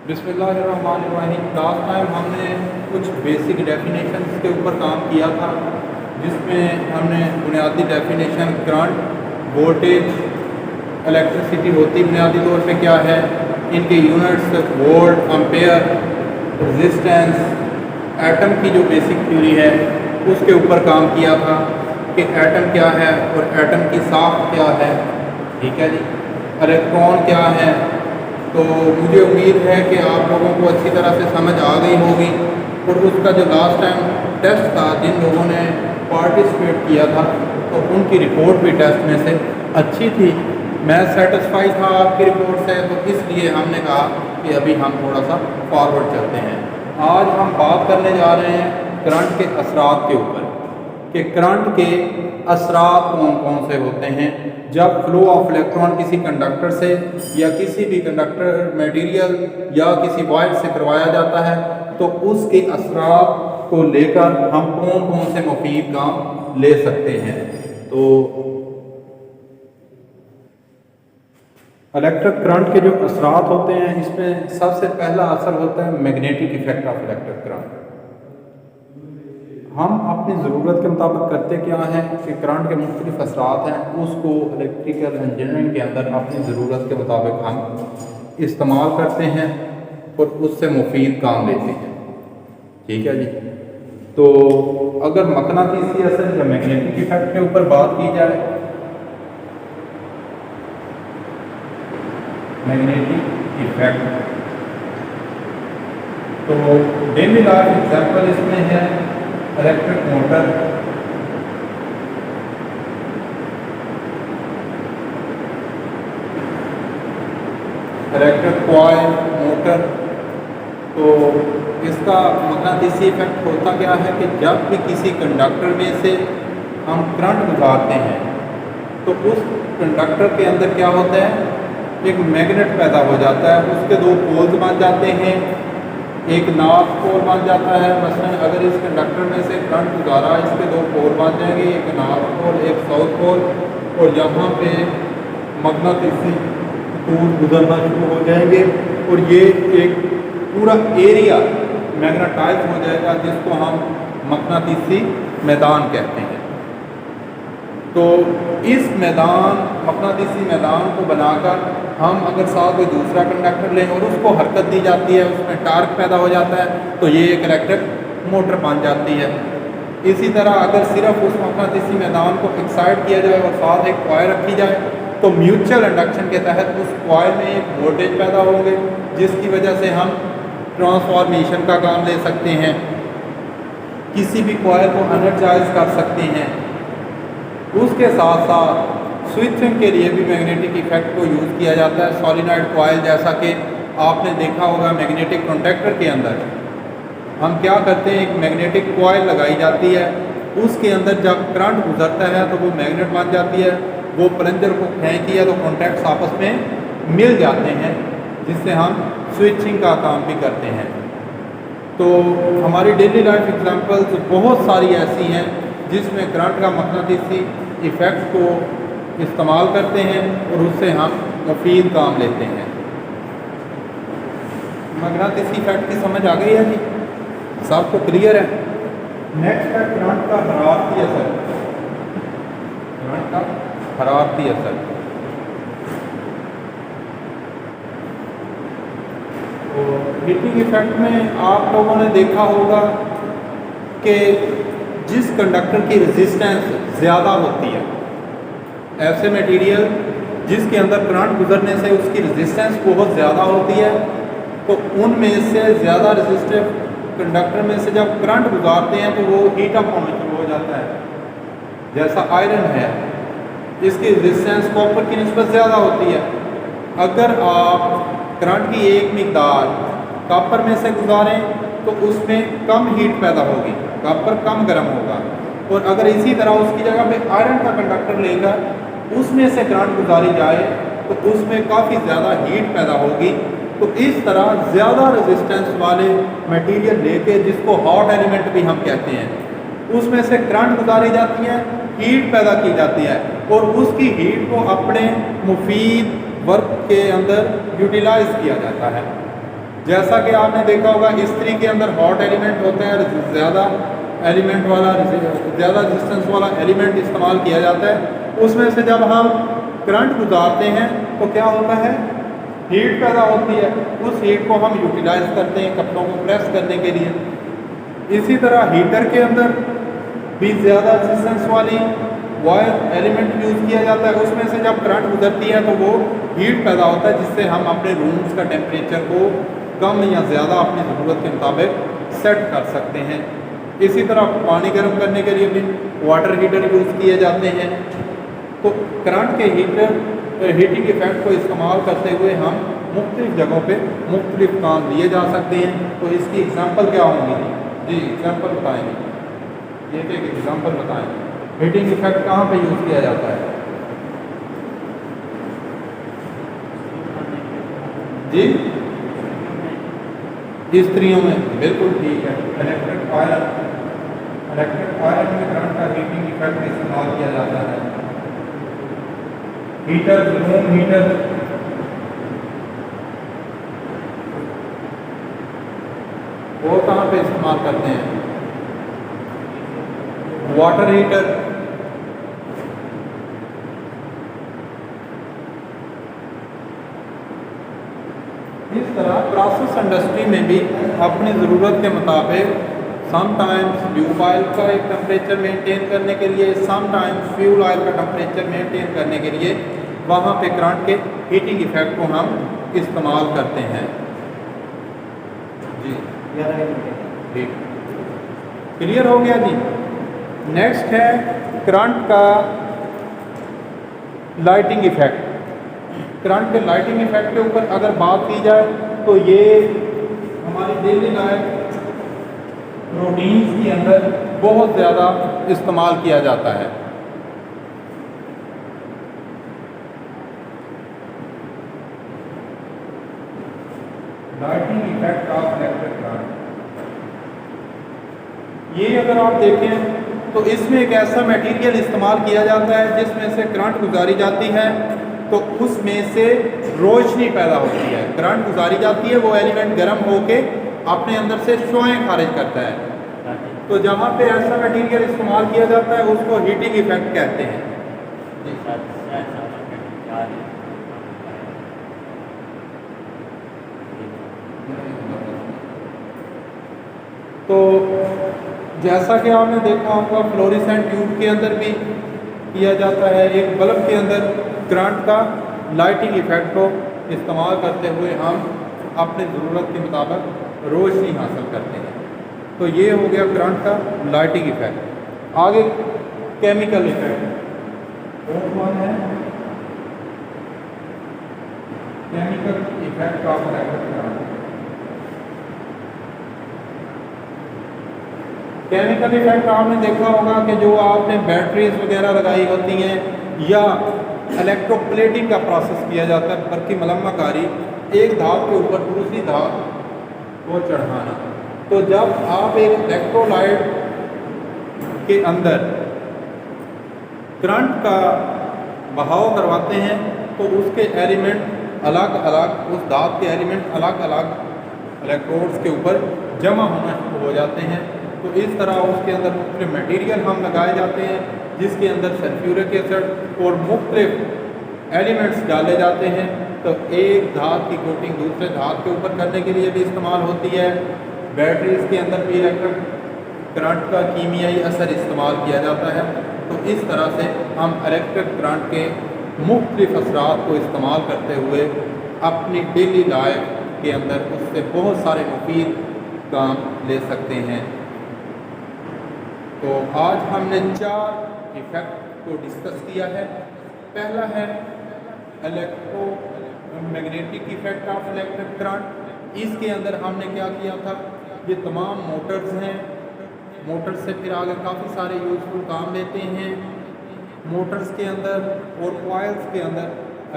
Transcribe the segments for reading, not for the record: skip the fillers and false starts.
बिस्मिल्लाहिर्रहमानिर्रहीम। Last time हमने कुछ बेसिक डेफिनेशंस के ऊपर काम किया था, जिसमें हमने बुनियादी डेफिनेशन करंट, वोल्टेज, इलेक्ट्रिसिटी होती बुनियादी तौर पे क्या है, इनके units, volt, ampere, resistance, atom की जो बेसिक थ्योरी है उसके ऊपर काम किया था कि एटम क्या है और एटम की साख्त क्या है। ठीक है जी। इलेक्ट्रॉन क्या है। तो मुझे उम्मीद है कि आप लोगों को अच्छी तरह से समझ आ गई होगी। और उसका जो लास्ट टाइम टेस्ट था, जिन लोगों ने पार्टिसिपेट किया था, तो उनकी रिपोर्ट भी टेस्ट में से अच्छी थी। मैं सेटिस्फाई था आपकी रिपोर्ट से, तो इसलिए हमने कहा कि अभी हम थोड़ा सा फॉरवर्ड चलते हैं। आज हम बात करने जा रहे हैं करंट के असरात के ऊपर, कि करंट के असरात कौन कौन से होते हैं जब फ्लो ऑफ इलेक्ट्रॉन किसी कंडक्टर से या किसी भी कंडक्टर मटेरियल या किसी वायर से करवाया जाता है, तो उसके असरात को लेकर हम कौन कौन से मुफीद काम ले सकते हैं। तो इलेक्ट्रिक करंट के जो असरात होते हैं, इसमें सबसे पहला असर होता है magnetic effect of electric current. हम अपनी ज़रूरत के मुताबिक करते क्या हैं कि करंट के मुख्तलिफ असरात हैं, उसको इलेक्ट्रिकल इंजीनियरिंग के अंदर अपनी ज़रूरत के मुताबिक हम इस्तेमाल करते हैं और उससे मुफीद काम लेते हैं। ठीक है जी। तो अगर मकनातीसी असर या मैग्नेटिक इफेक्ट के ऊपर बात की जाए, मैग्नेटिक इफेक्ट, तो डेली लाइफ एग्जाम्पल इसमें है electric motor, electric coil motor. तो इसका मकनातीसी इफेक्ट होता क्या है कि जब भी किसी कंडक्टर में से हम करंट गुजारते हैं, तो उस कंडक्टर के अंदर क्या होता है, एक मैग्नेट पैदा हो जाता है। उसके दो पोल्स बन जाते हैं, एक नॉर्थ पोल बन जाता है। मसलन अगर इस कंडक्टर में से करंट गुजारा, इसके दो पोल बन जाएंगे, एक नॉर्थ पोल एक साउथ पोल, और यहाँ पे मकनातीसी टूल गुजरना शुरू हो जाएंगे और ये एक पूरा एरिया मैग्नेटाइज हो जाएगा, जिसको हम मकनातीसी मैदान कहते हैं। तो इस मैदान, मकनातीसी मैदान को बनाकर हम अगर साथ कोई दूसरा कंडक्टर लें और उसको हरकत दी जाती है, उसमें टार्क पैदा हो जाता है, तो ये एक इलेक्ट्रिक मोटर बन जाती है। इसी तरह अगर सिर्फ उस मकनातीसी मैदान को एक्साइट किया जाए और साथ एक कॉइल रखी जाए, तो म्यूचुअल इंडक्शन के तहत उस कॉइल में एक वोल्टेज पैदा होंगे, जिसकी वजह से हम ट्रांसफॉर्मेशन का काम ले सकते हैं, किसी भी कॉइल को एनर्जाइज कर सकते हैं। उसके साथ साथ स्विचिंग के लिए भी मैग्नेटिक इफेक्ट को यूज़ किया जाता है। सॉलिनॉइड कॉइल, जैसा कि आपने देखा होगा मैग्नेटिक कॉन्टैक्टर के अंदर हम क्या करते हैं, एक मैग्नेटिक कॉइल लगाई जाती है, उसके अंदर जब करंट गुजरता है तो वो मैग्नेट बन जाती है, वो प्लंजर को खींचती है तो कॉन्टैक्ट्स आपस में मिल जाते हैं, जिससे हम स्विचिंग का काम भी करते हैं। तो हमारी डेली लाइफ एग्जांपल्स बहुत सारी ऐसी हैं जिसमें करंट का मकनातीसी इफ़ेक्ट को इस्तेमाल करते हैं और उससे हम मुफीद काम लेते हैं। मकनातीसी इफ़ेक्ट की समझ आ गई है जी, सबको क्लियर है। नेक्स्ट है करंट का हरारती असर। करंट का हरारती असर, तो हीटिंग इफेक्ट में आप लोगों ने देखा होगा कि जिस कंडक्टर की रेजिस्टेंस ज़्यादा होती है, ऐसे मटेरियल जिसके अंदर करंट गुजरने से उसकी रेजिस्टेंस बहुत ज़्यादा होती है, तो उनमें से ज़्यादा रेजिस्टिव कंडक्टर में से जब करंट गुजारते हैं तो वो हीट अप होना शुरू हो जाता है। जैसा आयरन है, इसकी रेजिस्टेंस कॉपर की निस्बत ज़्यादा होती है। अगर आप करंट की एक मिकदार कॉपर में से गुजारें तो उसमें कम हीट पैदा होगी, कॉपर कम गर्म होगा। और अगर इसी तरह उसकी जगह पे आयरन का कंडक्टर लेकर उसमें से करंट गुजारी जाए तो उसमें काफ़ी ज़्यादा हीट पैदा होगी। तो इस तरह ज़्यादा रेजिस्टेंस वाले मटेरियल लेके, जिसको हॉट एलिमेंट भी हम कहते हैं, उसमें से करंट गुजारी जाती है, हीट पैदा की जाती है और उसकी हीट को अपने मुफीद वर्क के अंदर यूटिलाइज किया जाता है। जैसा कि आपने देखा होगा इस्त्री के अंदर हॉट एलिमेंट होता है, ज़्यादा एलिमेंट वाला, ज़्यादा रेजिस्टेंस वाला एलिमेंट इस्तेमाल किया जाता है। उसमें से जब हम करंट गुजारते हैं तो क्या होता है, हीट पैदा होती है। उस हीट को हम यूटिलाइज करते हैं कपड़ों को प्रेस करने के लिए। इसी तरह हीटर के अंदर भी ज़्यादा रेजिस्टेंस वाली वायर एलिमेंट यूज़ किया जाता है। उसमें से जब करंट गुजरती है तो वो हीट पैदा होता है, जिससे हम अपने रूम्स का टेम्परेचर को कम या ज़्यादा अपनी ज़रूरत के मुताबिक सेट कर सकते हैं। इसी तरह पानी गर्म करने के लिए भी वाटर हीटर यूज़ किए जाते हैं। तो करंट के हीटिंग इफेक्ट को इस्तेमाल करते हुए हम मुख्तलिफ़ जगहों पे मुख्तलिफ़ काम लिए जा सकते हैं। तो इसकी एग्ज़ाम्पल क्या होंगी जी, एग्ज़ाम्पल बताएंगे। ये एक एग्ज़ाम्पल बताएंगे, हीटिंग इफेक्ट कहाँ पे यूज़ किया जाता है जी? इस्त्रियों में, बिल्कुल ठीक है। इलेक्ट्रिक आयरन में करंट का हीटिंग इफेक्ट इस्तेमाल किया जाता है। हीटर, रूम हीटर, वो कहाँ पे इस्तेमाल करते हैं? वाटर हीटर, इस तरह प्रोसेस इंडस्ट्री में भी अपनी ज़रूरत के मुताबिक समटाइम्स ट्यूब ऑयल का एक टेम्परेचर मेंटेन करने के लिए, समटाइम्स फ्यूल ऑयल का टेम्परेचर मेंटेन करने के लिए वहाँ पे करंट के हीटिंग इफेक्ट को हम इस्तेमाल करते हैं जी। ठीक, क्लियर हो गया जी। नेक्स्ट है करंट का लाइटिंग इफेक्ट। करंट के लाइटिंग इफेक्ट के ऊपर अगर बात की जाए तो ये हमारी डेली लाइफ रूटीन्स के अंदर बहुत ज़्यादा इस्तेमाल किया जाता है। Lighting effect of electric current, ये अगर आप देखें तो इसमें एक ऐसा मटेरियल इस्तेमाल किया जाता है जिसमें से करंट गुजारी जाती है तो उसमें से रोशनी पैदा होती है। करंट गुजारी जाती है, वो एलिमेंट गर्म होके अपने अंदर से शुआएं खारिज करता है। तो जहाँ पे ऐसा मटेरियल इस्तेमाल किया जाता है उसको हीटिंग इफेक्ट कहते हैं। तो जैसा कि आपने देखा होगा फ्लोरेसेंट ट्यूब के अंदर भी किया जाता है। एक बल्ब के अंदर करंट का लाइटिंग इफेक्ट को इस्तेमाल करते हुए हम अपनी ज़रूरत के मुताबिक रोशनी हासिल करते हैं। तो ये हो गया करंट का लाइटिंग इफेक्ट। आगे केमिकल इफेक्ट और कौन है? Chemical effect of electric current. Chemical effect आपने देखा होगा कि जो आपने बैटरीज वगैरह लगाई होती हैं या इलेक्ट्रोप्लेटिंग का प्रोसेस किया जाता है, बल्कि मलम्माकारी, एक धात के ऊपर दूसरी धात को चढ़ाना। तो जब आप एक इलेक्ट्रोलाइट के अंदर करंट का बहाव करवाते हैं तो उसके एलिमेंट अलग अलग, उस धात के एलिमेंट अलग अलग इलेक्ट्रोड्स के ऊपर जमा होना शुरू हो जाते हैं। तो इस तरह उसके अंदर मुख्तलिफ मटेरियल हम लगाए जाते हैं जिसके अंदर सल्फ्यूरिक एसिड और मुख्तलिफ एलिमेंट्स डाले जाते हैं। तो एक धात की कोटिंग दूसरे धात के ऊपर करने के लिए भी इस्तेमाल होती है। बैटरीज के अंदर भी इलेक्ट्रिक करंट का कीमियाई असर इस्तेमाल किया जाता है। तो इस तरह से हम इलेक्ट्रिक करंट के मुख्तलिफ असरात को इस्तेमाल करते हुए अपनी डेली लाइफ के अंदर उससे बहुत सारे मुफीद काम ले सकते हैं। तो आज हमने 4 इफेक्ट को डिस्कस किया है। पहला है electromagnetic effect of electric current. इसके अंदर हमने क्या किया था, ये तमाम मोटर्स हैं, मोटर्स से फिर आगे काफ़ी सारे यूजफुल काम लेते हैं। मोटर्स के अंदर और कॉइल्स के अंदर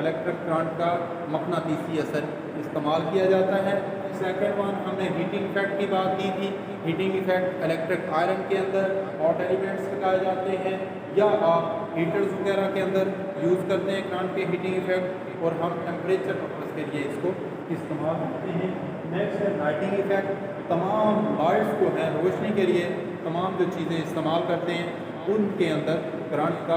इलेक्ट्रिक करंट का मकनातीसी असर इस्तेमाल किया जाता है। सेकेंड वन हमने हीटिंग इफेक्ट की बात की थी। हीटिंग इफेक्ट इलेक्ट्रिक आयरन के अंदर हॉट एलिमेंट्स लगाए जाते हैं या आप हीटर्स वगैरह के अंदर यूज़ करते हैं करंट के हीटिंग इफेक्ट, और हम टेम्परेचर पर्पज़ के लिए इसको इस्तेमाल करते हैं। नेक्स्ट है लाइटिंग इफेक्ट। तमाम लाइट्स जो हैं रोशनी के लिए तमाम जो चीज़ें इस्तेमाल करते हैं उनके अंदर करंट का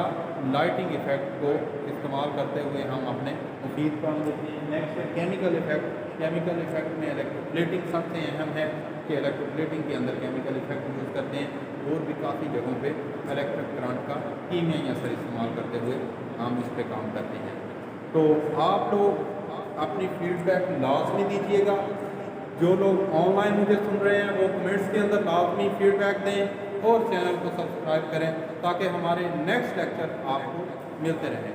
लाइटिंग इफेक्ट को इस्तेमाल करते हुए हम अपने मुफीद काम देते हैं। नेक्स्ट है केमिकल इफेक्ट। केमिकल इफेक्ट में इलेक्ट्रोप्लेटिंग सबसे अहम है कि इलेक्ट्रोप्लेटिंग के अंदर केमिकल इफेक्ट यूज़ करते हैं और भी काफ़ी जगहों पे इलेक्ट्रिक करंट का कीमियाई असर इस्तेमाल करते हुए हम इस पर काम करते हैं। तो आप लोग अपनी फीडबैक लाजमी दीजिएगा। जो लोग ऑनलाइन मुझे सुन रहे हैं वो कमेंट्स के अंदर लाजमी फीडबैक दें और चैनल को सब्सक्राइब करें ताकि हमारे नेक्स्ट लेक्चर आपको मिलते रहें।